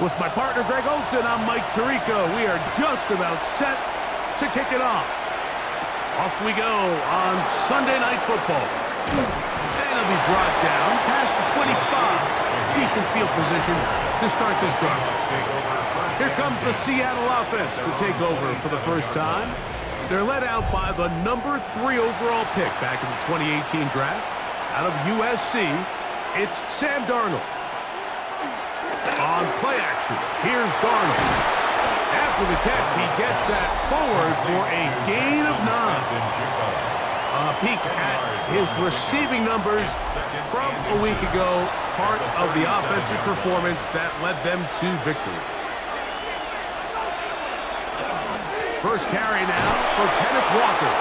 With my partner, Greg Olson, I'm Mike Tirico. We are just about set to kick it off. Off we go on Sunday Night Football. And it'll be brought down past the 25. Decent field position to start this drive. Here comes the Seattle offense to take over for the first time. They're led out by the number 3 overall pick back in the 2018 draft. Out of USC, it's Sam Darnold. On play action, here's Darnold. After the catch, he gets that forward for a gain of 9. A peek at his receiving numbers from a week ago, part of the offensive performance that led them to victory. First carry now for Kenneth Walker.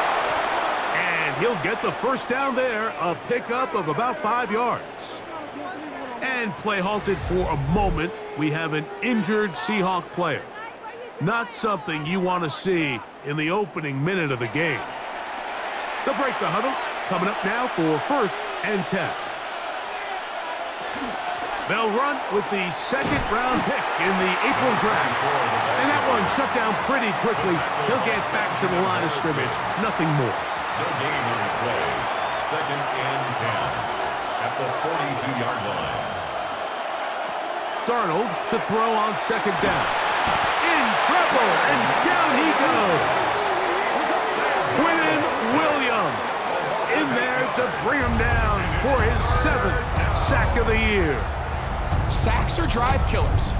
And he'll get the first down there, a pickup of about 5 yards. And play halted for a moment. We have an injured Seahawk player. Not something you want to see in the opening minute of the game. They'll break the huddle. Coming up now for 1st and 10. They'll run with the 2nd-round pick in the April draft. And that one shut down pretty quickly. He'll get back to the line of scrimmage. Nothing more. No gain on the play. 2nd and 10 at the 42-yard line. Darnold to throw on 2nd down. In trouble, and down he goes. Quinnen Williams in there to bring him down for his 7th sack of the year. Sacks are drive killers.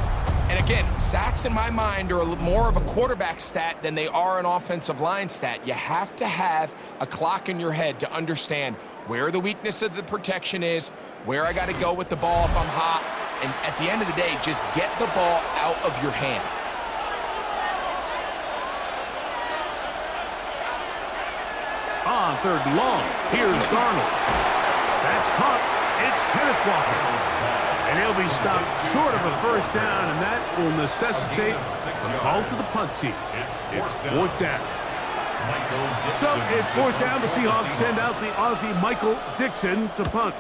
And again, sacks in my mind are more of a quarterback stat than they are an offensive line stat. You have to have a clock in your head to understand where the weakness of the protection is, where I got to go with the ball if I'm hot, and at the end of the day, just get the ball out of your hand. On 3rd and long, here's Darnold. That's caught. It's Kenneth Walker. And he'll be stopped short of a first down, and that will necessitate a call to the punt team. It's 4th down. So it's 4th down. The Seahawks send out the Aussie Michael Dixon to punt.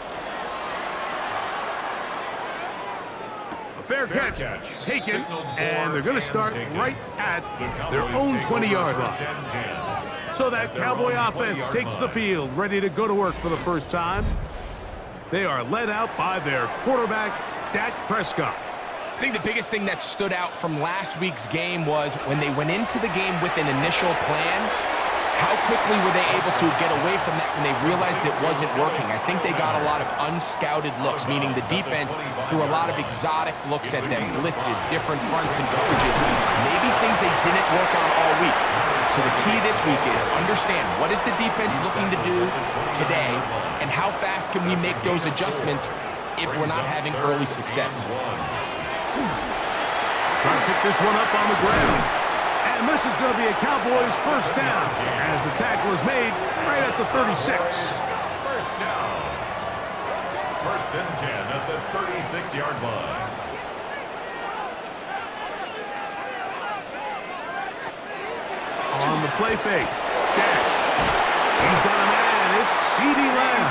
A fair catch taken, and they're going to start right at their own 20-yard line. So that Cowboy offense takes the field, ready to go to work for the first time. They are led out by their quarterback, Dak Prescott. I think the biggest thing that stood out from last week's game was when they went into the game with an initial plan, how quickly were they able to get away from that when they realized it wasn't working? I think they got a lot of unscouted looks, meaning the defense threw a lot of exotic looks at them, blitzes, different fronts and coverages, maybe things they didn't work on all week. So the key this week is understand what is the defense looking to do today and how fast can we make those adjustments if we're not having early success. Trying to pick this one up on the ground. And this is going to be a Cowboys first down as the tackle is made right at the 36. First down. 1st and 10 at the 36-yard line. On the play fake. He's got a man. It's C.D. Lamb.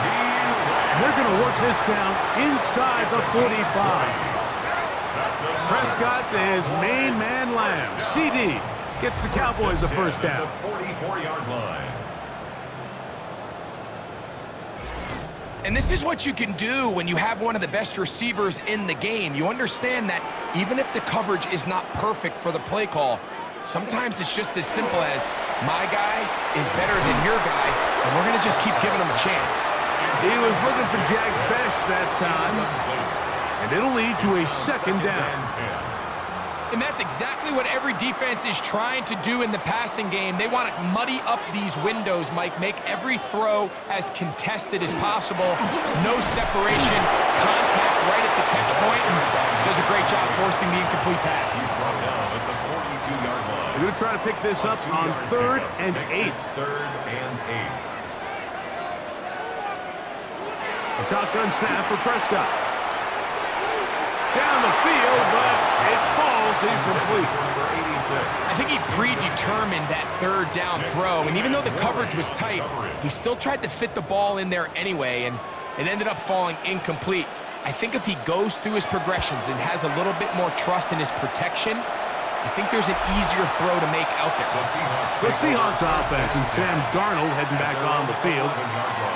And they're going to work this down inside the 45. Prescott to his main man, Lamb. C.D. gets the Cowboys a first down. 44-yard line. And this is what you can do when you have one of the best receivers in the game. You understand that even if the coverage is not perfect for the play call, sometimes it's just as simple as my guy is better than your guy, and we're going to just keep giving him a chance. He was looking for Jack Best that time, and it'll lead to a 2nd down. And that's exactly what every defense is trying to do in the passing game. They want to muddy up these windows, Mike, make every throw as contested as possible. No separation, contact right at the catch point. Does a great job forcing the incomplete pass. He's brought down at the 42-yard line. They're going to try to pick this up on 3rd and 8. 3rd and 8. A shotgun snap for Prescott. Down the field, but it falls incomplete. I think he predetermined that 3rd down throw, and even though the coverage was tight, he still tried to fit the ball in there anyway, and it ended up falling incomplete. I think if he goes through his progressions and has a little bit more trust in his protection, I think there's an easier throw to make out there. The Seahawks offense and Sam Darnold heading back on the field.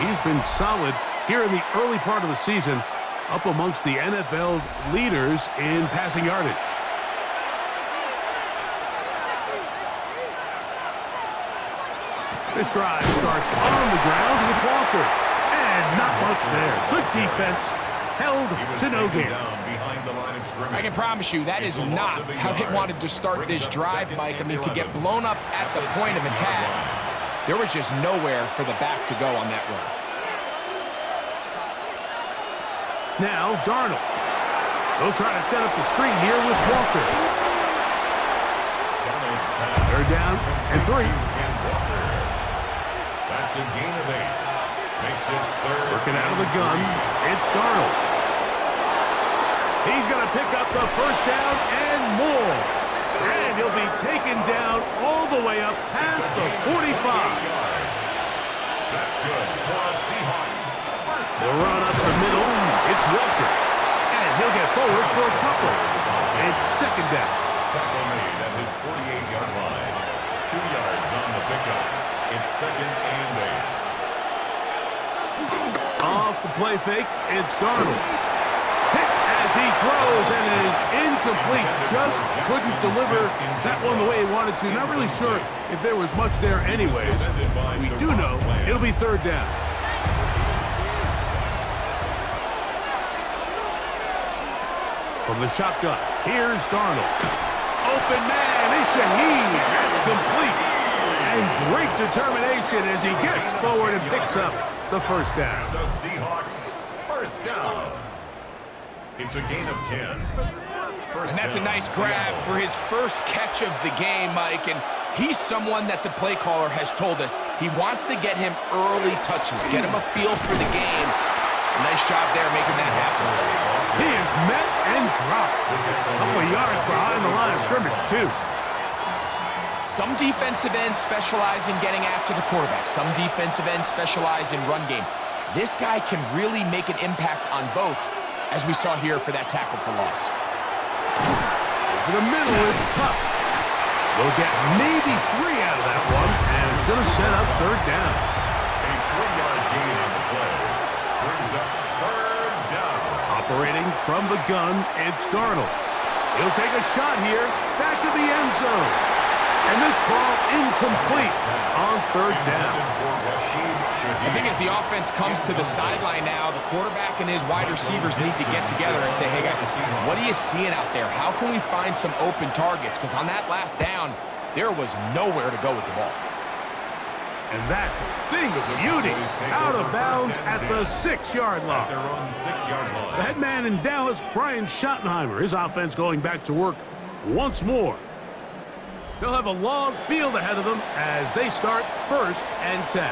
He's been solid here in the early part of the season, up amongst the NFL's leaders in passing yardage. This drive starts on the ground with Walker. And not much there. Good defense. Held to no gain. I can promise you that is not how they wanted to start this drive, Mike. I mean, to get blown up at the point of attack, there was just nowhere for the back to go on that run. Now, Darnold. They'll try to set up the screen here with Walker. They're down and 3. That's a gain of 8. Makes it third. Working out of the gun, it's Darnold. He's going to pick up the first down and more. And he'll be taken down all the way up past the 45. That's good for the Seahawks. The run up the middle, it's Walker. And he'll get forward for a couple. It's second down. Tackle made at his 48-yard line. 2 yards on the pickup. It's second and 8. Off the play fake, it's Darnold. Hit as he throws, and it is incomplete. Just couldn't deliver that one the way he wanted to. Not really sure if there was much there anyways. We do know it'll be third down. From the shotgun, here's Darnold. Open man is Shaheed. That's complete. And great determination as he gets forward and picks up the first down. The Seahawks, first down. It's a gain of 10. And that's a nice grab for his first catch of the game, Mike. And he's someone that the play caller has told us he wants to get him early touches, get him a feel for the game. A nice job there making that happen. He is met and dropped. A couple of yards behind the line of scrimmage, too. Some defensive ends specialize in getting after the quarterback. Some defensive ends specialize in run game. This guy can really make an impact on both, as we saw here for that tackle for loss. Over the middle, it's Cup. They'll get maybe 3 out of that one, and it's going to set up third down. A 3-yard gain on the play. Brings up third down. Operating from the gun, it's Darnold. He'll take a shot here, back to the end zone. And this ball incomplete on third down. I think as the offense comes to the sideline now, the quarterback and his wide receivers need to get together and say, hey guys, what are you seeing out there? How can we find some open targets? Because on that last down, there was nowhere to go with the ball. And that's a thing of beauty. Out of bounds at the 6-yard line. The head man in Dallas, Brian Schottenheimer, his offense going back to work once more. They'll have a long field ahead of them as they start first and 10.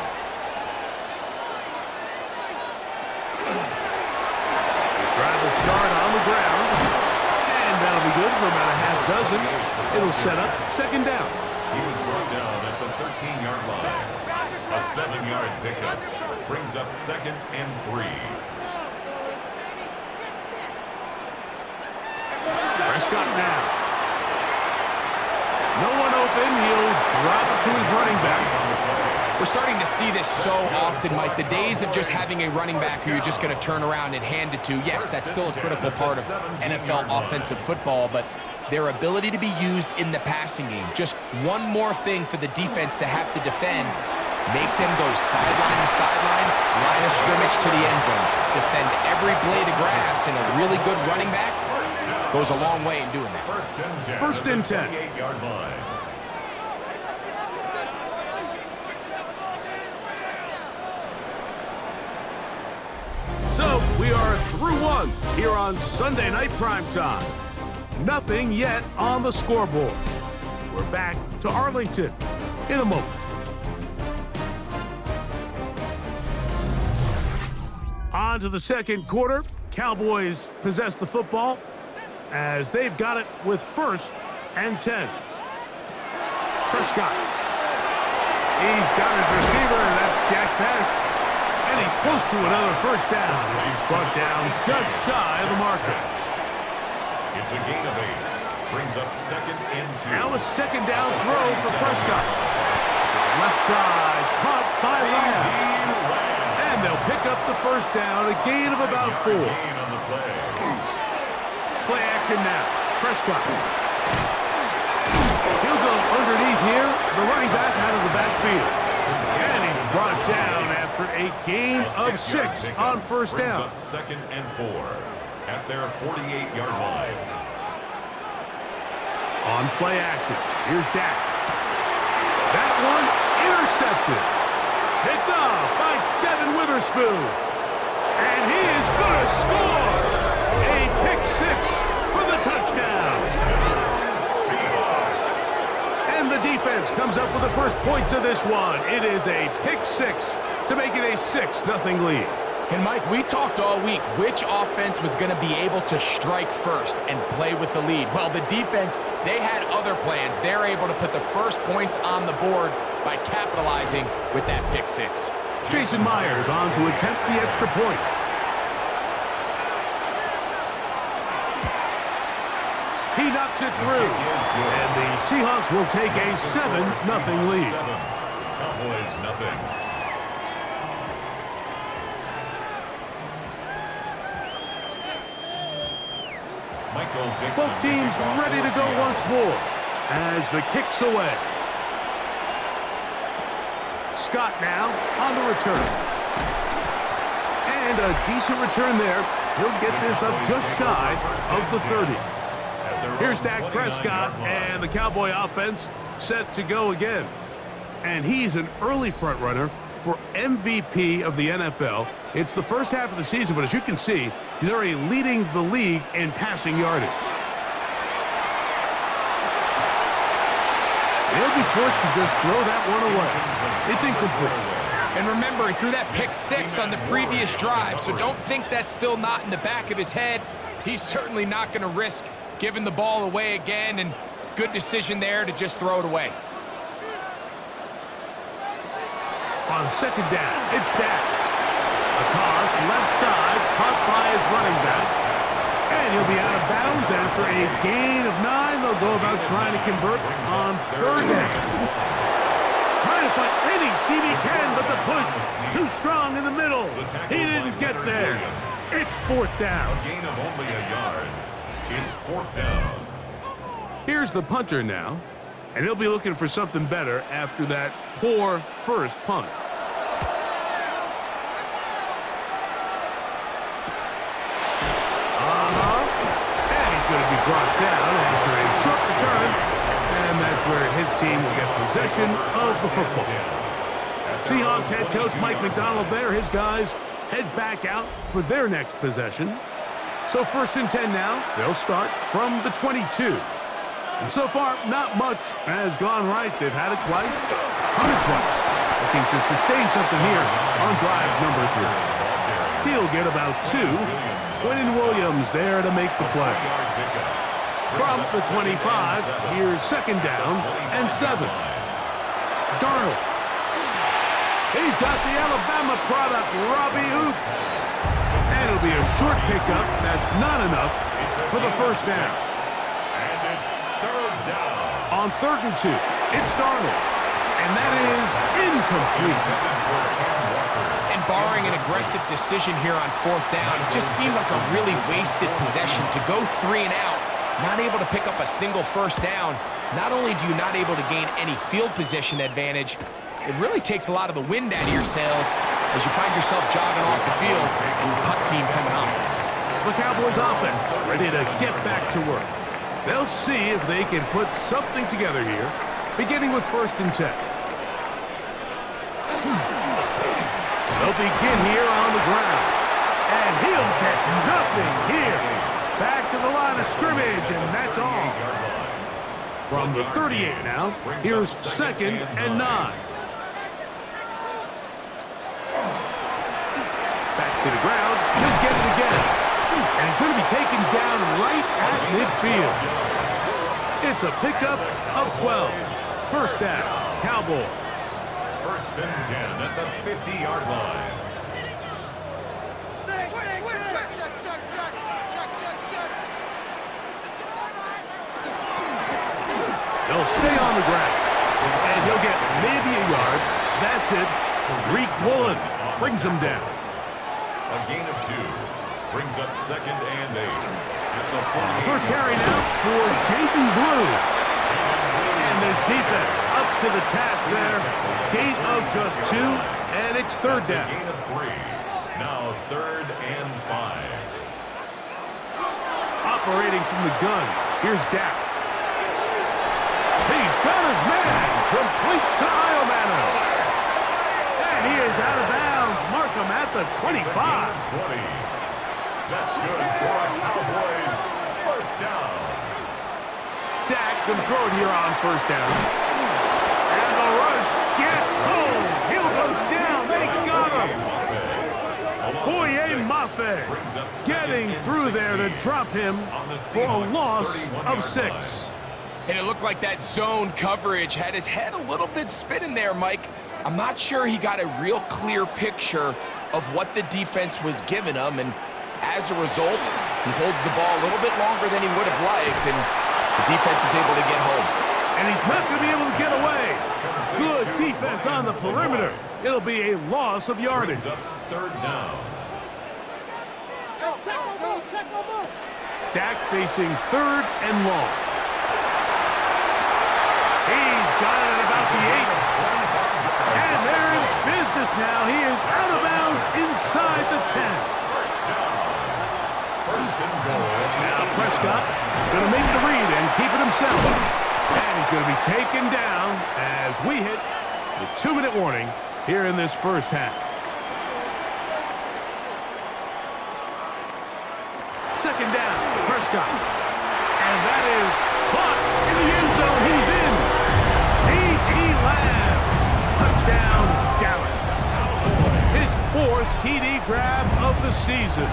Drive will start on the ground. And that'll be good for about a half dozen. It'll set up second down. He was brought down at the 13-yard line. A 7-yard pickup brings up second and 3. Prescott now. No one open. He'll drop it to his running back. We're starting to see this so often, Mike. The days of just having a running back who you're just going to turn around and hand it to, yes, that's still a critical part of NFL offensive football, but their ability to be used in the passing game, just one more thing for the defense to have to defend, make them go sideline to sideline, line of scrimmage to the end zone, defend every blade of grass, and a really good running back goes a long way in doing that. First and 10. 28-yard line. So we are through one here on Sunday Night Primetime. Nothing yet on the scoreboard. We're back to Arlington in a moment. On to the second quarter. Cowboys possess the football as they've got it with first and 10. Prescott. He's got his receiver, and that's Jack Bash. And he's close to another first down as he's brought down just shy of the marker. It's a gain of 8. Brings up 2nd and 2. Now a second down throw for Prescott. Left side, caught by Lamb. And they'll pick up the first down, a gain of about 4. Gain on the play. Play action now. Prescott. He'll go underneath here. The running back out of the backfield. And he's brought down after a gain of 6 on first down. Brings up 2nd and 4 at their 48-yard line. On play action, here's Dak. That one intercepted. Picked off by Devin Witherspoon. And he is going to score. A pick 6 for the touchdown. And the defense comes up with the first points of this one. It is a pick 6 to make it a 6-0 lead. And, Mike, we talked all week which offense was going to be able to strike first and play with the lead. Well, the defense, they had other plans. They're able to put the first points on the board by capitalizing with that pick 6. Jason Myers on to attempt the extra point. He knocks it through. And the Seahawks will take a 7-0 lead. 7. Cowboys nothing. Both teams ready to go once more as the kick's away. Scott now on the return. And a decent return there. He'll get this up just shy of the 30. Here's Dak Prescott and the Cowboy offense set to go again. And he's an early front runner for MVP of the NFL. It's the first half of the season, but as you can see, he's already leading the league in passing yardage. He'll be forced to just throw that one away. It's incomplete. And remember, he threw that pick 6 on the previous drive, so don't think that's still not in the back of his head. He's certainly not going to risk giving the ball away again, and good decision there to just throw it away. On second down, it's Dak. A toss, left side, caught by his running back. And he'll be out of bounds after a gain of 9. They'll go about trying to convert on third down. Trying to find any seam he can, but the push too strong in the middle. He didn't get there. It's fourth down. A gain of only a yard. It's fourth down. Here's the punter now. And he'll be looking for something better after that poor first punt. And he's going to be brought down after a short return. And that's where his team will get possession of the football. Seahawks head coach Mike McDonald there. His guys head back out for their next possession. So 1st and 10 now. They'll start from the 22. And so far, not much has gone right. They've had it twice, punted twice. Looking to sustain something here on drive number 3. He'll get about 2. Quentin Williams there to make the play. From the 25, here's second down and 7. Darnold. He's got the Alabama product, Robbie Oots. And it'll be a short pickup. That's not enough for the first down. On 3rd and 2, it's Darnold. And that is incomplete. And barring an aggressive decision here on 4th down, it just seemed like a really wasted possession to go 3 and out, not able to pick up a single first down. Not only do you not able to gain any field position advantage, it really takes a lot of the wind out of your sails as you find yourself jogging off the field and the punt team coming on. The Cowboys offense ready to get back to work. They'll see if they can put something together here, beginning with 1st and 10. They'll begin here on the ground. And he'll get nothing here. Back to the line of scrimmage, and that's all. From the 38 now, here's 2nd and 9. Back to the ground. He'll get it again. And he's going to be taken down right at midfield. It's a pickup of 12. First down, Cowboys. 1st and 10 at the 50-yard line. He'll stay on the ground. And he'll get maybe a yard. That's it. Tariq Woolen brings him down. A gain of 2. Brings up 2nd and 8. First carry now for Jaden Blue. And this defense up to the task there. Gain of just 2, and it's 3rd down. Gain of 3. Now 3rd and 5. Operating from the gun. Here's Dak. He's got his man. Complete to Iomano. And he is out of bounds. Mark him at the 25. 20. That's good for a Cowboys first down. Dak can throw it here on first down. And the rush gets home. He'll go down. They got him. Boye Mafe getting through there to drop him for a loss of 6. And it looked like that zone coverage had his head a little bit spinning there, Mike. I'm not sure he got a real clear picture of what the defense was giving him, and as a result, he holds the ball a little bit longer than he would have liked, and the defense is able to get home. And he's not going to be able to get away. Good defense on the perimeter. It'll be a loss of yardage. 3rd down. Dak facing 3rd and long. He's got it at about the 8. And they're in business now. He is out of bounds inside the 10. Now Prescott going to make the read and keep it himself. And he's going to be taken down as we hit the 2-minute warning here in this first half. 2nd down, Prescott. And that is caught in the end zone. He's in. C.D. Lamb. Touchdown, Dallas. His 4th TD grab of the season.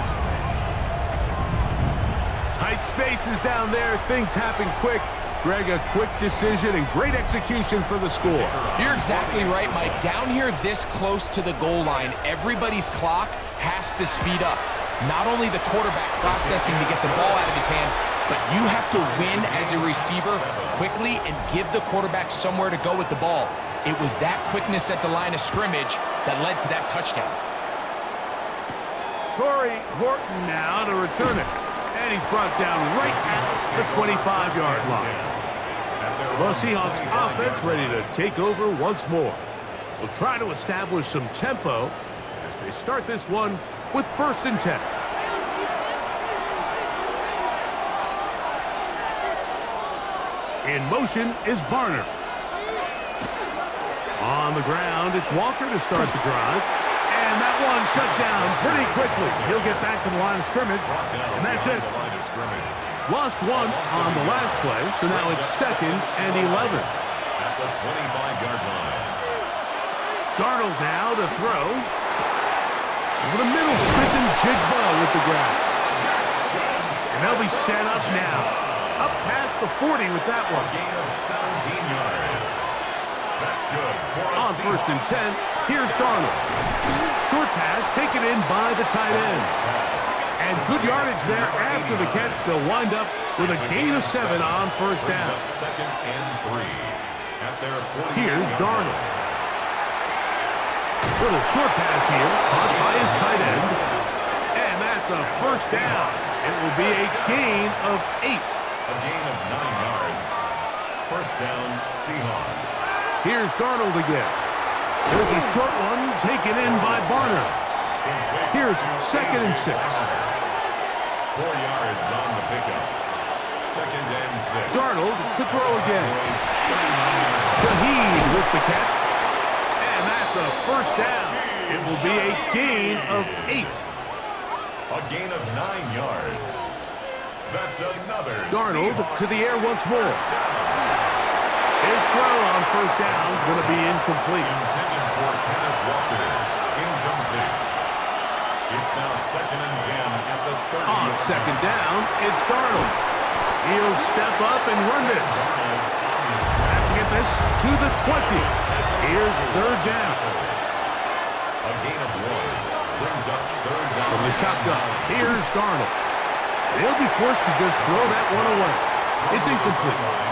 Tight spaces down there. Things happen quick. Greg, a quick decision and great execution for the score. You're exactly right, Mike. Down here this close to the goal line, everybody's clock has to speed up. Not only the quarterback processing to get the ball out of his hand, but you have to win as a receiver quickly and give the quarterback somewhere to go with the ball. It was that quickness at the line of scrimmage that led to that touchdown. Corey Horton now to return it. And he's brought down right at the 25-yard line. The Seahawks offense ready to take over once more. We'll try to establish some tempo as they start this one with 1st and 10. In motion is Barner. On the ground, it's Walker to start the drive. And that one shut down pretty quickly. He'll get back to the line of scrimmage, and that's it. Lost 1 on the last play, so now it's 2nd and 11. At the 25-yard line. Darnold now to throw. Over the middle, Smith and Jigba with the grab. And they'll be set up now. Up past the 40 with that one. Gain of 17 yards. That's good. On 1st and 10, here's Darnold. Short pass taken in by the tight end. And good yardage there after the catch. They'll wind up with a gain of 7 on 1st down. 2nd and 3. At their 40. Here's Darnold. Little short pass here, caught by his tight end. And that's a 1st down. It will be a gain of 8. A gain of 9 yards. 1st down, Seahawks. Here's Darnold again. There's a short one taken in by Barner. Here's 2nd and 6. 4 yards on the pickup. 2nd and 6. Darnold to throw again. Shaheed with the catch. And that's a 1st down. It will be a gain of 8. A gain of 9 yards. That's another. Darnold Seahawks to the air once more. His throw on 1st down is going to be incomplete. Intended for Kenneth Walker. Incomplete. It's now 2nd and 10 at the 30. On 2nd down, it's Darnold. He'll step up and run this. Have to get this to the 20. Here's 3rd down. A gain of 1 brings up 3rd down. From the shotgun, here's Darnold. They'll be forced to just throw that one away. It's incomplete.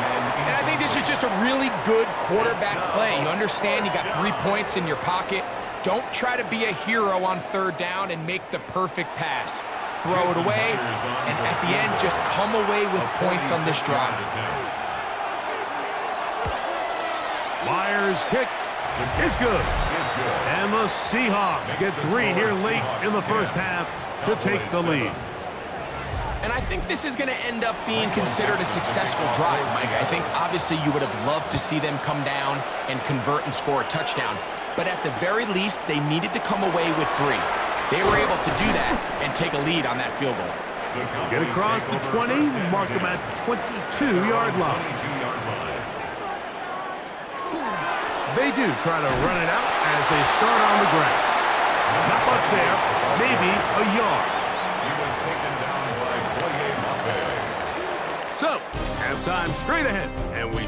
And I think this is just a really good quarterback play. You understand you got 3 points in your pocket. Don't try to be a hero on third down and make the perfect pass. Throw it away, and at the end, just come away with points on this drive. Myers' kick is good. And the Seahawks get 3 here late in the first half to take the lead. And I think this is going to end up being considered a successful drive, Mike. I think obviously you would have loved to see them come down and convert and score a touchdown. But at the very least, they needed to come away with 3. They were able to do that and take a lead on that field goal. Get across the 20, mark them at the 22-yard line. They do try to run it out as they start on the ground. Not much there, maybe a yard. He was taken down by Boye Mafe. So, halftime straight ahead, and we